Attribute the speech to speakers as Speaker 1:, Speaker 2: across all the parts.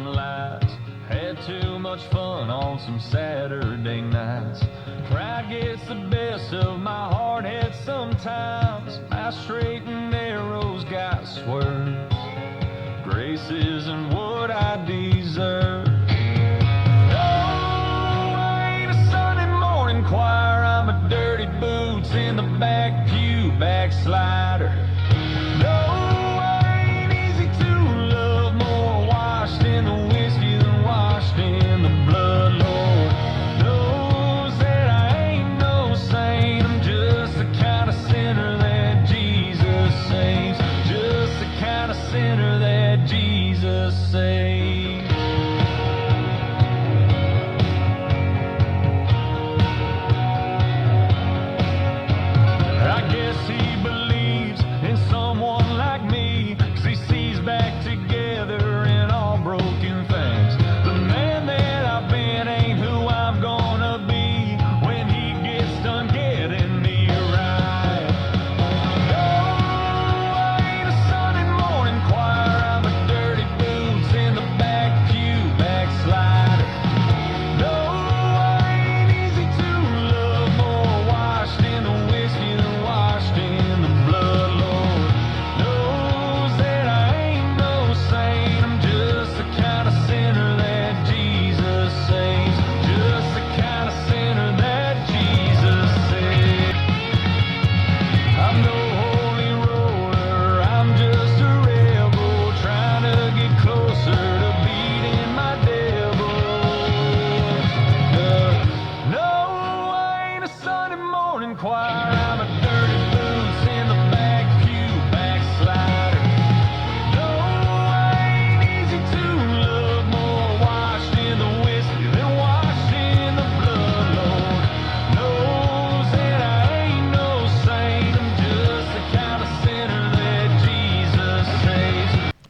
Speaker 1: telling lies. Had too much fun on some Saturday nights. Pride gets the best of my hard head sometimes. My straight and narrows got swerves. Grace isn't what I deserve. Choir, I'm a dirty boots in the back pew backslider. No, I ain't easy to love, more washed in the whiskey than washed in the blood. Lord knows that I ain't no saint. I'm just the kind of sinner that Jesus saves. Just the kind of sinner that Jesus saves.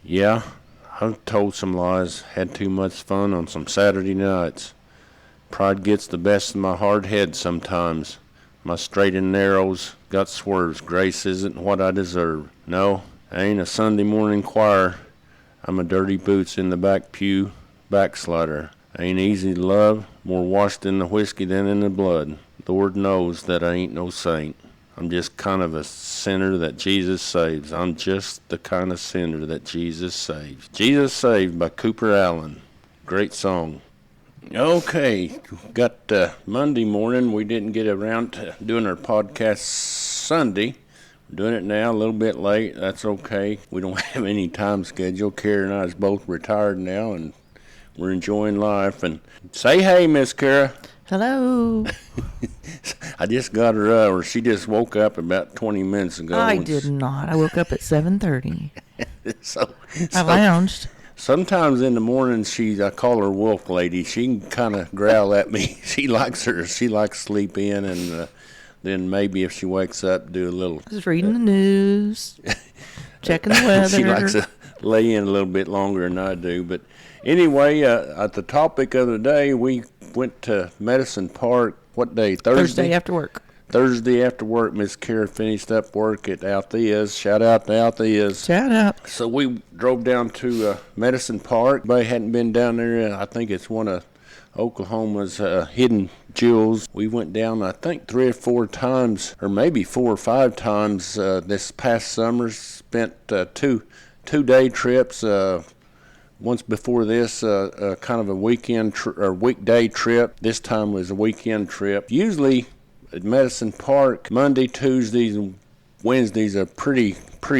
Speaker 2: Yeah, I've told some lies, had too much fun on some Saturday nights. Pride gets the best of my hard head sometimes. My straight and narrows got swerves. Grace isn't what I deserve. No, I ain't a Sunday morning choir. I'm a dirty boots in the back pew backslider. I ain't easy to love, more washed in the whiskey than in the blood. Lord knows that I ain't no saint. I'm just kind of a sinner that Jesus saves. I'm just the kind of sinner that Jesus saves. Jesus Saved by Cooper Allen. Great song. Okay, got Monday morning. We didn't get around to doing our podcast Sunday. We're doing it now, a little bit late. That's okay. We don't have any time schedule. Kara and I is both retired now, and we're enjoying life. And say hey, Miss Kara.
Speaker 3: Hello.
Speaker 2: I just got her up, or she just woke up about 20 minutes ago.
Speaker 3: I did not. I woke up at 7:30.
Speaker 2: so
Speaker 3: I lounged.
Speaker 2: Sometimes in the mornings, I call her Wolf Lady. She can kind of growl at me. She likes sleep in, and then maybe if she wakes up, do a little.
Speaker 3: Just reading the news, checking the weather.
Speaker 2: She likes to lay in a little bit longer than I do. But anyway, at the topic of the day, we went to Medicine Park. What day?
Speaker 3: Thursday after work.
Speaker 2: Thursday after work, Miss Kara finished up work at Althea's. Shout out to Althea's.
Speaker 3: Shout out.
Speaker 2: So we drove down to Medicine Park. Anybody hadn't been down there. I think it's one of Oklahoma's hidden jewels. We went down, I think, 3 or 4 times, or maybe 4 or 5 times this past summer. Spent two-day trips. Once before this, kind of a weekday trip. This time was a weekend trip. Usually at Medicine Park, Monday, Tuesdays, and Wednesdays are pretty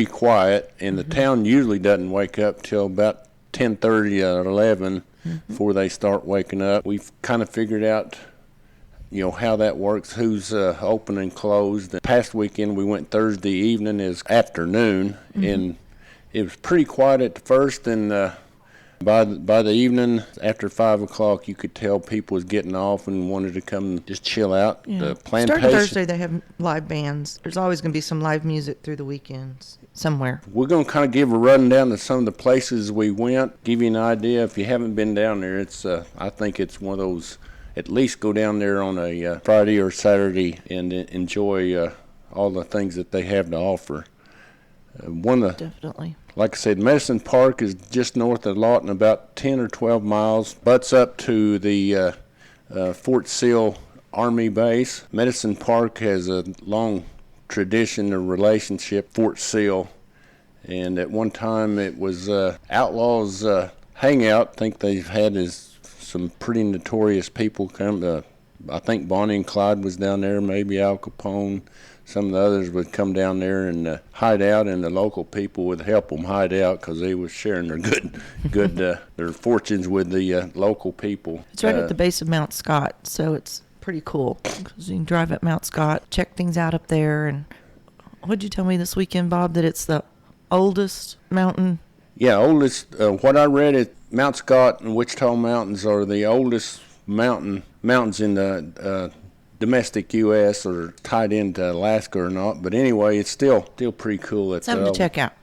Speaker 2: quiet, and the town usually doesn't wake up till about 10:30 or 11 before they start waking up. We've kind of figured out, how that works, who's open and closed. The past weekend we went Thursday evening is afternoon, and it was pretty quiet at the first, and by the evening, after 5 o'clock, you could tell people was getting off and wanted to come just chill out.
Speaker 3: Yeah.
Speaker 2: The plantation.
Speaker 3: Starting Thursday, they have live bands. There's always going to be some live music through the weekends somewhere.
Speaker 2: We're going to kind of give a rundown of some of the places we went, give you an idea. If you haven't been down there, it's I think it's one of those, at least go down there on a Friday or Saturday and enjoy all the things that they have to offer. One of the,
Speaker 3: Definitely.
Speaker 2: like I said, Medicine Park is just north of Lawton, about 10 or 12 miles. Butts up to the Fort Sill Army Base. Medicine Park has a long tradition of relationship. Fort Sill, and at one time it was outlaws hangout. I think they've had some pretty notorious people come. I think Bonnie and Clyde was down there, maybe Al Capone. Some of the others would come down there and hide out, and the local people would help them hide out because they was sharing their good their fortunes with the local people.
Speaker 3: It's right at the base of Mount Scott, so it's pretty cool because you can drive up Mount Scott, check things out up there. And what'd you tell me this weekend, Bob, that it's the oldest mountain?
Speaker 2: Yeah, oldest. What I read at Mount Scott and Wichita Mountains are the oldest mountains in the domestic U.S. or tied into Alaska or not. But anyway, it's still pretty cool. It's
Speaker 3: something to check out.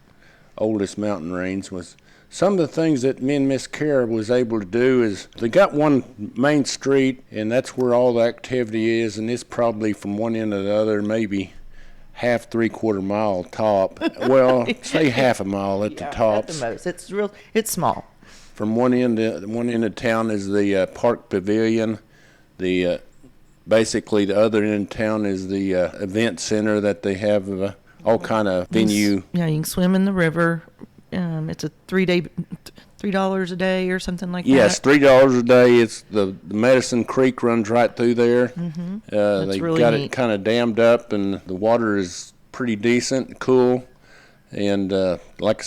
Speaker 2: Oldest mountain range was. Some of the things that me and Miss Kara was able to do is they got one main street, and that's where all the activity is, and it's probably from one end to the other, maybe half, 3/4 mile top. Well, say half a mile at the tops.
Speaker 3: At the most. It's small.
Speaker 2: From one end of town is the Park Pavilion. Basically the other end of town is the event center that they have all kind of venue.
Speaker 3: Yeah, you can swim in the river. It's a $3 a day or something like that.
Speaker 2: Yes, $3 a day. It's the Medicine Creek runs right through there.
Speaker 3: Mm-hmm.
Speaker 2: They
Speaker 3: really
Speaker 2: got
Speaker 3: neat.
Speaker 2: it kind of dammed up, and the water is pretty decent, cool. And like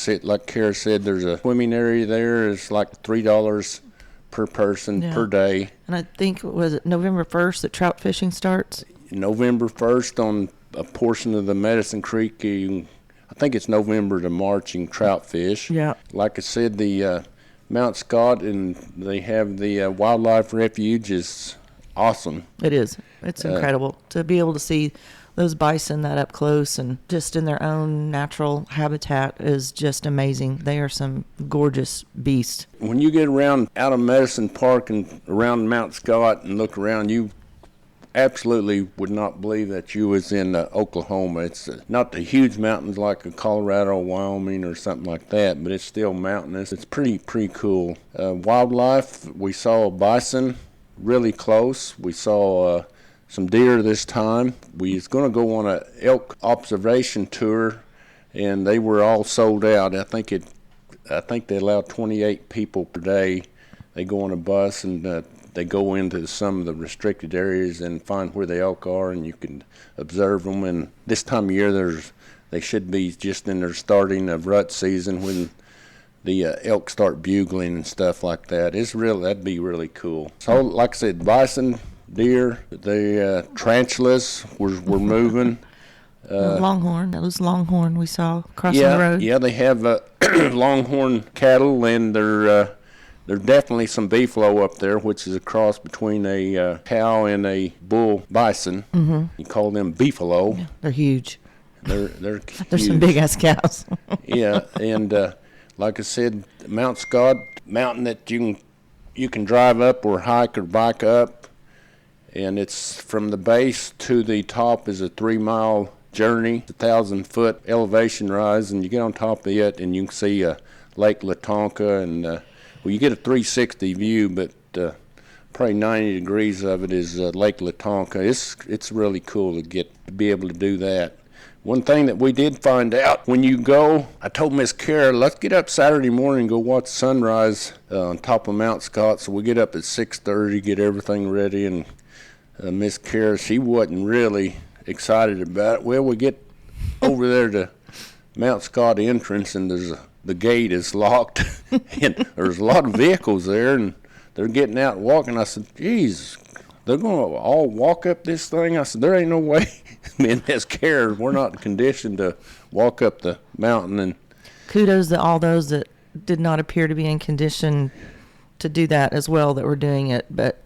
Speaker 2: Kara said, there's a swimming area there. It's like $3 per person per day.
Speaker 3: And I think, was it November 1st that trout fishing starts?
Speaker 2: November 1st on a portion of the Medicine Creek. I think it's November to March in trout fish.
Speaker 3: Yeah.
Speaker 2: Like I said, the Mount Scott, and they have the wildlife refuge is awesome.
Speaker 3: It is. It's incredible to be able to see those bison that up close and just in their own natural habitat is just amazing. They are some gorgeous beasts.
Speaker 2: When you get around out of Medicine Park and around Mount Scott and look around, you absolutely would not believe that you was in Oklahoma. It's not the huge mountains like a Colorado, Wyoming, or something like that, but it's still mountainous. It's pretty cool. Wildlife, we saw a bison really close. We saw some deer this time. We was going to go on a elk observation tour, and they were all sold out. I think they allow 28 people per day. They go on a bus and they go into some of the restricted areas and find where the elk are, and you can observe them. And this time of year, they should be just in their starting of rut season when the elk start bugling and stuff like that. That'd be really cool. So, like I said, bison, deer, the tarantulas were moving.
Speaker 3: Longhorn. That was longhorn we saw crossing the road.
Speaker 2: Yeah, they have longhorn cattle, and there's definitely some beefalo up there, which is a cross between a cow and a bull bison. Mm-hmm. You call them beefalo.
Speaker 3: Yeah, they're huge.
Speaker 2: They're huge.
Speaker 3: They're some big ass cows.
Speaker 2: Yeah, and like I said, Mount Scott, mountain that you can drive up or hike or bike up, and it's from the base to the top is a 3-mile journey, 1,000-foot elevation rise, and you get on top of it and you can see Lake Lawtonka, and well, you get a 360 view, but probably 90 degrees of it is Lake Lawtonka. It's really cool to be able to do that. One thing that we did find out when you go, I told Miss Kara, let's get up Saturday morning and go watch sunrise on top of Mount Scott. So we get up at 6:30, get everything ready, and Miss Kara, she wasn't really excited about it. Well, we get over there to Mount Scott entrance, and the gate is locked, and there's a lot of vehicles there, and they're getting out and walking. I said, geez, they're going to all walk up this thing? I said, there ain't no way. Me and Miss Kara, we're not conditioned to walk up the mountain. And
Speaker 3: kudos to all those that did not appear to be in condition to do that as well that were doing it, but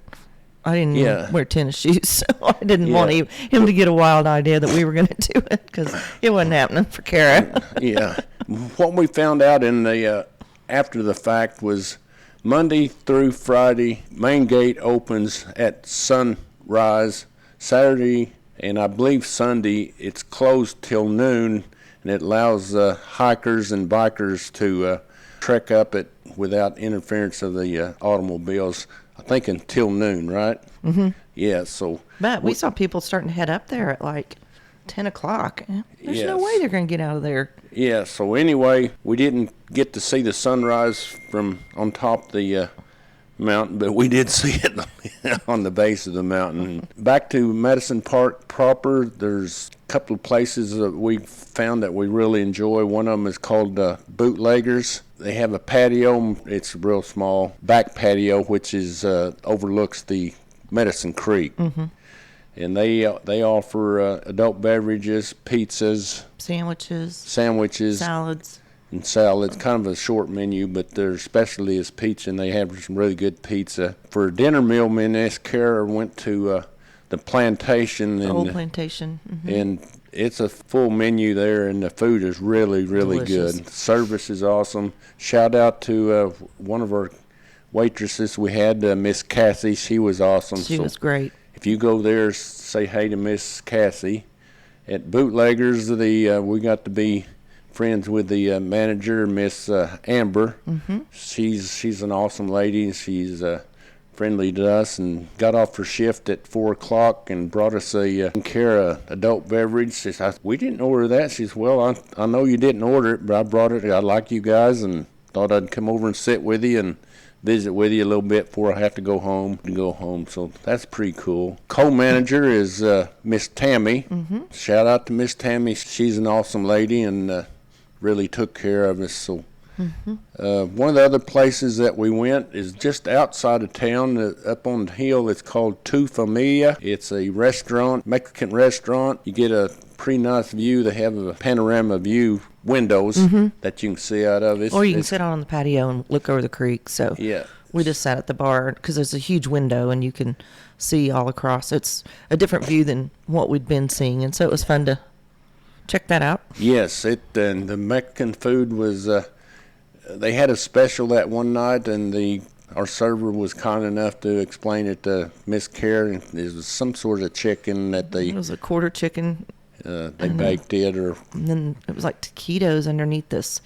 Speaker 3: I didn't wear tennis shoes, so I didn't want him to get a wild idea that we were going to do it, because it wasn't happening for Kara.
Speaker 2: Yeah. What we found out in the after the fact was Monday through Friday, main gate opens at sunrise. Saturday and I believe Sunday, it's closed till noon. and it allows hikers and bikers to trek up it without interference of the automobiles. I think until noon, right?
Speaker 3: Mm-hmm.
Speaker 2: Yeah. So.
Speaker 3: But we saw people starting to head up there at like 10 o'clock. There's no way they're going to get out of there.
Speaker 2: Yeah. So anyway, we didn't get to see the sunrise from on top of the mountain, but we did see it on the base of the mountain. Back to Madison Park proper, there's a couple of places that we found that we really enjoy. One of them is called Bootleggers. They have a patio. It's a real small back patio, which is overlooks the Medicine Creek.
Speaker 3: Mm-hmm.
Speaker 2: And they offer adult beverages, pizzas,
Speaker 3: sandwiches, salads.
Speaker 2: And salads. Kind of a short menu, but their specialty is pizza, and they have some really good pizza. For a dinner meal, me and Kara went to the plantation.
Speaker 3: The old plantation. Mm-hmm.
Speaker 2: And it's a full menu there, and the food is really, really
Speaker 3: delicious.
Speaker 2: good. Service is awesome. Shout out to one of our waitresses we had, Miss Cassie. She was awesome.
Speaker 3: She was great.
Speaker 2: If you go there, say hey to Miss Cassie. At Bootleggers, we got to be friends with the manager, Miss Amber.
Speaker 3: Mm-hmm.
Speaker 2: She's an awesome lady. She's friendly to us, and got off her shift at 4 o'clock and brought us a adult beverage. She said, we didn't order that. She said, well, I know you didn't order it, but I brought it. I like you guys and thought I'd come over and sit with you and visit with you a little bit before I have to go home. So that's pretty cool. Co-manager is Miss Tammy.
Speaker 3: Mm-hmm.
Speaker 2: Shout out to Miss Tammy. She's an awesome lady and really took care of us. So one of the other places that we went is just outside of town, up on the hill. It's called Tu Familia. It's a restaurant, Mexican restaurant. You get a pretty nice view. They have a panorama view windows that you can see out of.
Speaker 3: Or you can sit out on the patio and look over the creek. So
Speaker 2: yeah,
Speaker 3: we just sat at the bar because there's a huge window and you can see all across. It's a different view than what we'd been seeing, and so it was fun to check that out.
Speaker 2: Yes, and the Mexican food was. They had a special that one night, and our server was kind enough to explain it to Miss Karen. It was some sort of chicken that
Speaker 3: It was a quarter chicken.
Speaker 2: They baked it,
Speaker 3: and then it was like taquitos underneath this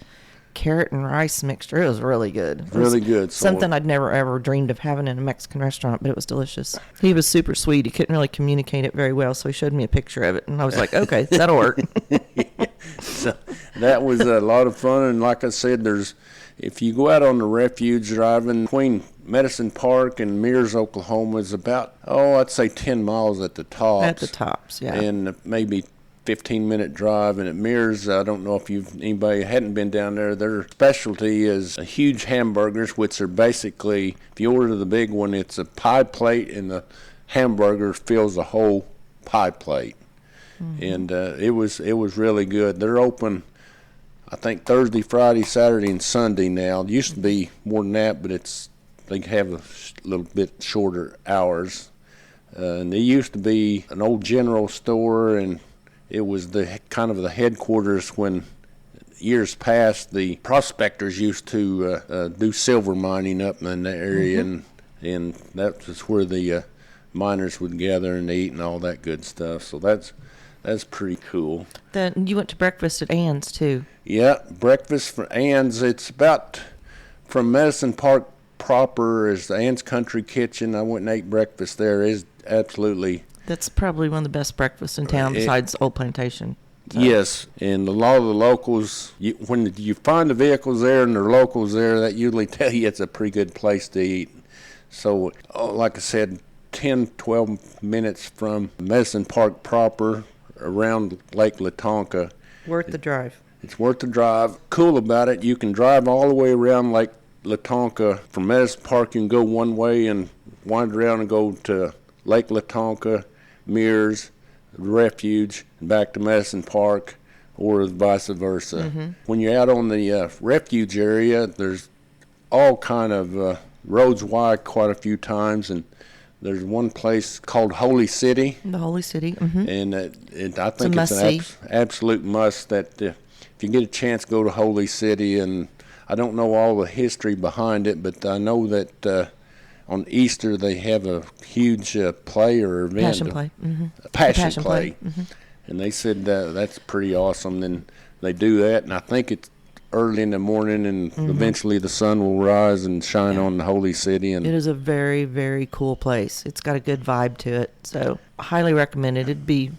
Speaker 3: carrot and rice mixture. It was really good. It
Speaker 2: really
Speaker 3: was
Speaker 2: good.
Speaker 3: Something I'd never ever dreamed of having in a Mexican restaurant, but it was delicious. He was super sweet. He couldn't really communicate it very well, so he showed me a picture of it, and I was like, okay, that'll work.
Speaker 2: So that was a lot of fun, and like I said, if you go out on the refuge driving between Medicine Park and Mears, Oklahoma, is about, I'd say 10 miles at the tops.
Speaker 3: At the tops, yeah.
Speaker 2: And maybe 15-minute drive. And at Mears, I don't know if anybody hadn't been down there, their specialty is huge hamburgers, which are basically, if you order the big one, it's a pie plate, and the hamburger fills the whole pie plate. And it was really good. They're open, I think, Thursday, Friday, Saturday, and Sunday now. It used to be more than that, but they have a little bit shorter hours. And it used to be an old general store, and it was the kind of the headquarters when years past the prospectors used to do silver mining up in the area, and that was where the miners would gather and eat and all that good stuff. So that's pretty cool.
Speaker 3: Then you went to breakfast at Ann's too.
Speaker 2: Yeah, breakfast for Ann's. It's about from Medicine Park proper is the Ann's Country Kitchen. I went and ate breakfast there. Is absolutely.
Speaker 3: That's probably one of the best breakfasts in town besides Old Plantation. So.
Speaker 2: Yes, and a lot of the locals, when you find the vehicles there and the locals there, that usually tell you it's a pretty good place to eat. So, like I said, 10, 12 minutes from Medicine Park proper, around Lake Lawtonka.
Speaker 3: Worth the drive.
Speaker 2: It's worth the drive. Cool about it, you can drive all the way around Lake Lawtonka. From Medicine Park, you can go one way and wind around and go to Lake Lawtonka, Mears, Refuge, and back to Medicine Park, or vice versa. When you're out on the Refuge area, there's all kind of roads wide quite a few times, and there's one place called Holy City.
Speaker 3: The Holy City.
Speaker 2: And I think it's an absolute must that if you get a chance, go to Holy City. And I don't know all the history behind it, but I know that on Easter they have a huge play or event.
Speaker 3: Passion play.
Speaker 2: Passion play. And they said that's pretty awesome. Then they do that, and I think it's early in the morning, and eventually the sun will rise and shine on the holy city. And
Speaker 3: it is a very, very cool place. It's got a good vibe to it, so I highly recommend it. It'd be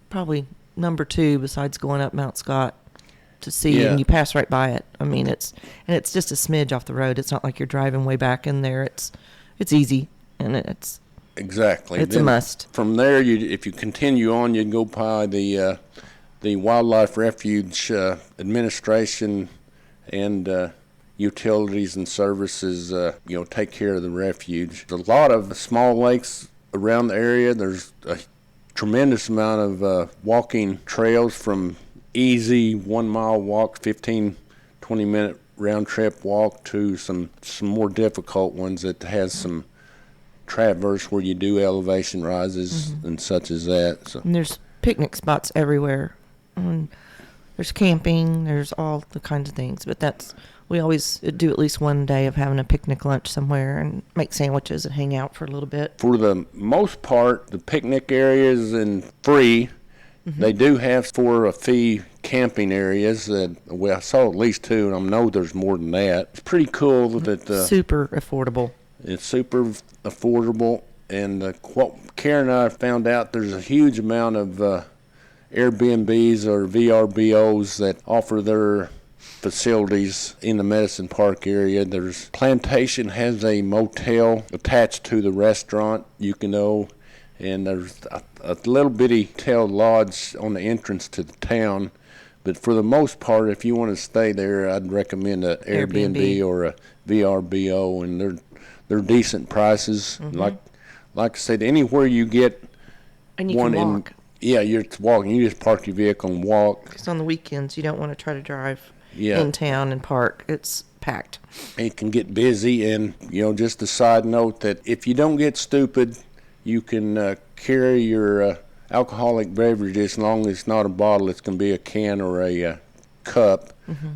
Speaker 3: probably number 2 besides going up Mount Scott to see, and you pass right by it. I mean, it's just a smidge off the road. It's not like you're driving way back in there. It's easy, and it's
Speaker 2: exactly.
Speaker 3: It's
Speaker 2: then
Speaker 3: a must.
Speaker 2: From there, if you continue on, you can go by the Wildlife Refuge Administration and Utilities and Services. Take care of the refuge. There's a lot of small lakes around the area. There's a tremendous amount of walking trails, from easy 1 mile walk, 15-20 minute round trip walk, to some more difficult ones that has some traverse where you do elevation rises and such as that. So.
Speaker 3: And there's picnic spots everywhere. There's camping. There's all the kinds of things. But we always do at least one day of having a picnic lunch somewhere and make sandwiches and hang out for a little bit.
Speaker 2: For the most part, the picnic areas and free. They do have for a fee camping areas that I saw at least 2, and I know there's more than that. It's pretty cool that
Speaker 3: super affordable.
Speaker 2: It's super affordable, and what Karen and I found out, there's a huge amount of Airbnbs or VRBOs that offer their facilities in the Medicine Park area. There's Plantation has a motel attached to the restaurant, and there's a little bitty hotel lodge on the entrance to the town. But for the most part, if you want to stay there, I'd recommend an Airbnb or a VRBO, and they're decent prices. Like I said, anywhere you get
Speaker 3: and you can walk.
Speaker 2: You're walking. You just park your vehicle and walk.
Speaker 3: Because on the weekends, you don't want to try to drive in town and park. It's packed.
Speaker 2: It can get busy, and just a side note that if you don't get stupid, you can carry your alcoholic beverages, as long as it's not a bottle. It's going to be a can or a cup,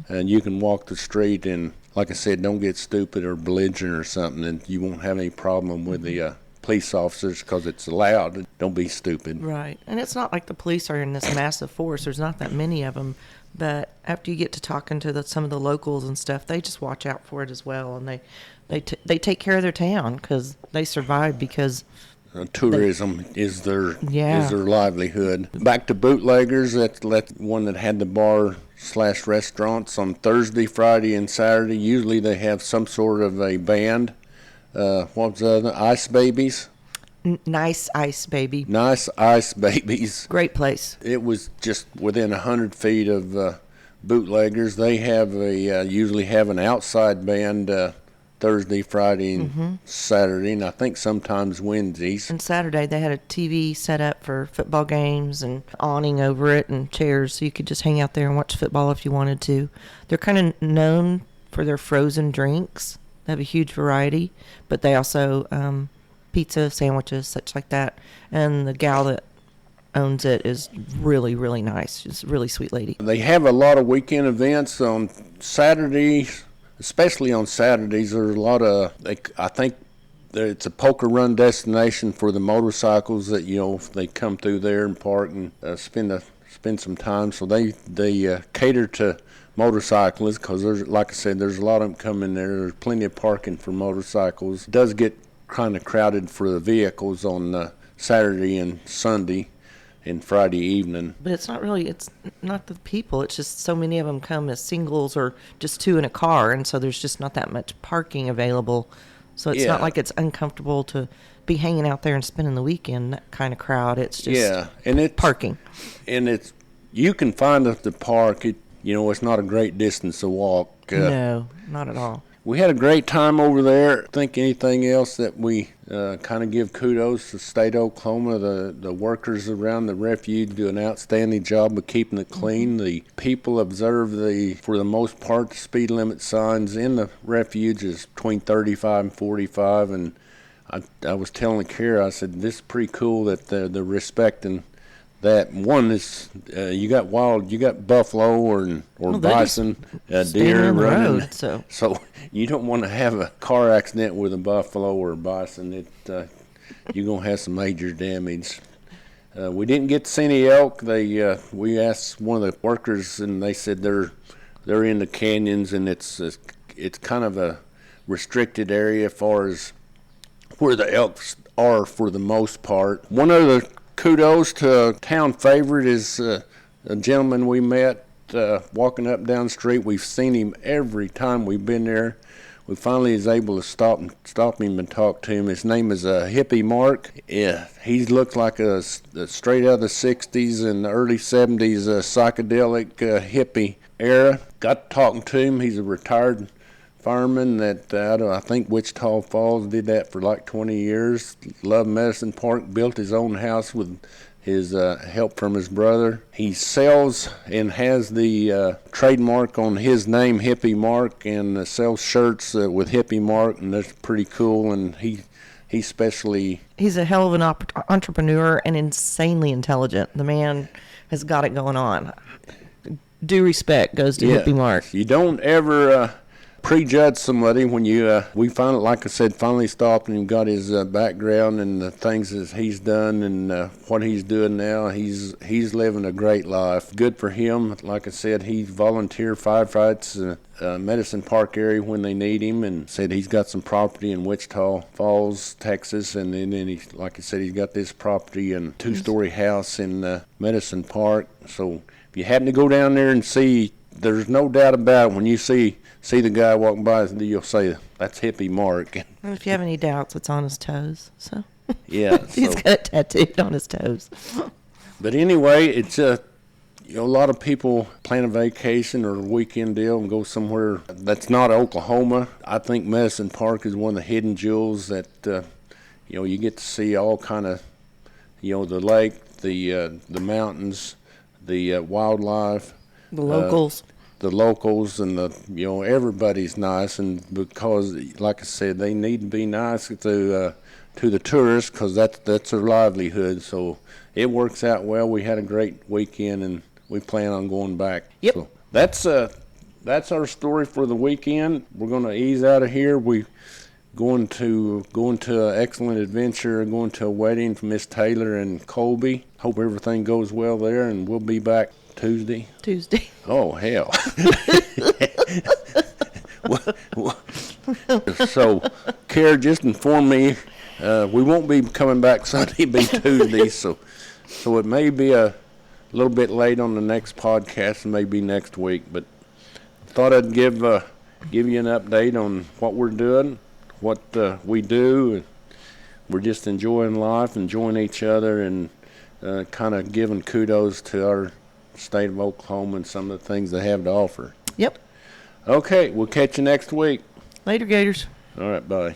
Speaker 2: and you can walk the street. And like I said, don't get stupid or belligerent or something, and you won't have any problem with the police officers, because it's allowed. Don't be stupid.
Speaker 3: Right. And it's not like the police are in this massive force. There's not that many of them. But after you get to talking to some of the locals and stuff, they just watch out for it as well. And they take care of their town, because they survive because
Speaker 2: tourism is their livelihood. Back to bootleggers, that's one that had the bar/restaurants on Thursday, Friday, and Saturday. Usually they have some sort of a band. What was the other? Ice Babies?
Speaker 3: Nice Ice Baby.
Speaker 2: Nice Ice Babies.
Speaker 3: Great place.
Speaker 2: It was just within 100 feet of bootleggers. They have usually have an outside band Thursday, Friday, and Saturday, and I think sometimes Wednesdays.
Speaker 3: And Saturday they had a TV set up for football games and awning over it and chairs, so you could just hang out there and watch football if you wanted to. They're kind of known for their frozen drinks. They have a huge variety, but they also pizza, sandwiches, such like that. And the gal that owns it is really, really nice. She's a really sweet lady.
Speaker 2: They have a lot of weekend events on Saturdays. Especially on Saturdays, there's a lot of, I think it's a poker run destination for the motorcycles that, they come through there and park and spend some time. So they cater to motorcyclists, because like I said, there's a lot of them coming there. There's plenty of parking for motorcycles. It does get kind of crowded for the vehicles on Saturday and Sunday and Friday evening.
Speaker 3: But it's not the people. It's just so many of them come as singles or just 2 in a car, and so there's just not that much parking available. So it's not like it's uncomfortable to be hanging out there and spending the weekend, that kind of crowd. It's just
Speaker 2: and it's
Speaker 3: parking.
Speaker 2: And you can find the park. It's not a great distance to walk.
Speaker 3: No, not at all.
Speaker 2: We had a great time over there. I think anything else that we kind of give kudos to the state of Oklahoma. The workers around the refuge do an outstanding job of keeping it clean. The people observe for the most part, the speed limit signs in the refuge is between 35 and 45. And I was telling Kara, I said, this is pretty cool that they're respecting that. One is you got buffalo or bison, deer running.
Speaker 3: Road,
Speaker 2: so you don't want to have a car accident with a buffalo or a bison. You're gonna have some major damage. We didn't get to see any elk. We asked one of the workers, and they said they're in the canyons, and it's kind of a restricted area as far as where the elks are for the most part. One of the kudos to a town favorite is a gentleman we met walking up down the street. We've seen him every time we've been there. We finally is able to stop him and talk to him. His name is Hippie Mark. Yeah, he looks like a straight out of the 60s and the early 70s psychedelic hippie era. Got talking to him. He's a retired fireman that out of, I think, Wichita Falls, did that for like 20 years. Loved Medicine Park, built his own house with his help from his brother. He sells and has the trademark on his name, Hippie Mark, and sells shirts with Hippie Mark, and that's pretty cool. And he's a hell of an entrepreneur and insanely intelligent. The man has got it going on. Due respect goes to Hippie Mark. You don't ever prejudge somebody when we finally, like I said, finally stopped and got his background and the things that he's done and what he's doing now. He's living a great life. Good for him. Like I said, he volunteer firefights Medicine Park area when they need him, and said he's got some property in Wichita Falls, Texas, and then he, like I said, he's got this property and two-story house in Medicine Park. So if you happen to go down there and see, there's no doubt about it, when you see the guy walking by, you'll say, that's Hippie Mark.
Speaker 3: And if you have any doubts, it's on his toes.
Speaker 2: Yeah.
Speaker 3: He's got it tattooed on his toes.
Speaker 2: But anyway, it's a lot of people plan a vacation or a weekend deal and go somewhere that's not Oklahoma. I think Medicine Park is one of the hidden jewels that, you get to see all kind of, the lake, the mountains, the wildlife.
Speaker 3: The locals.
Speaker 2: The locals and everybody's nice, and because, like I said, they need to be nice to the tourists because that's their livelihood. So it works out well. We had a great weekend, and we plan on going back.
Speaker 3: Yep.
Speaker 2: So that's our story for the weekend. We're going to ease out of here. We going to an excellent adventure, going to a wedding for Miss Taylor and Colby. Hope everything goes well there, and we'll be back Tuesday. Oh, hell. So, Kara just informed me we won't be coming back Sunday, it'll be Tuesday, so it may be a little bit late on the next podcast, and maybe next week, but thought I'd give you an update on what we're doing, what we do. We're just enjoying life, enjoying each other, and kind of giving kudos to our state of Oklahoma and some of the things they have to offer.
Speaker 3: Yep.
Speaker 2: Okay, we'll catch you next week.
Speaker 3: Later, Gators.
Speaker 2: All right, bye.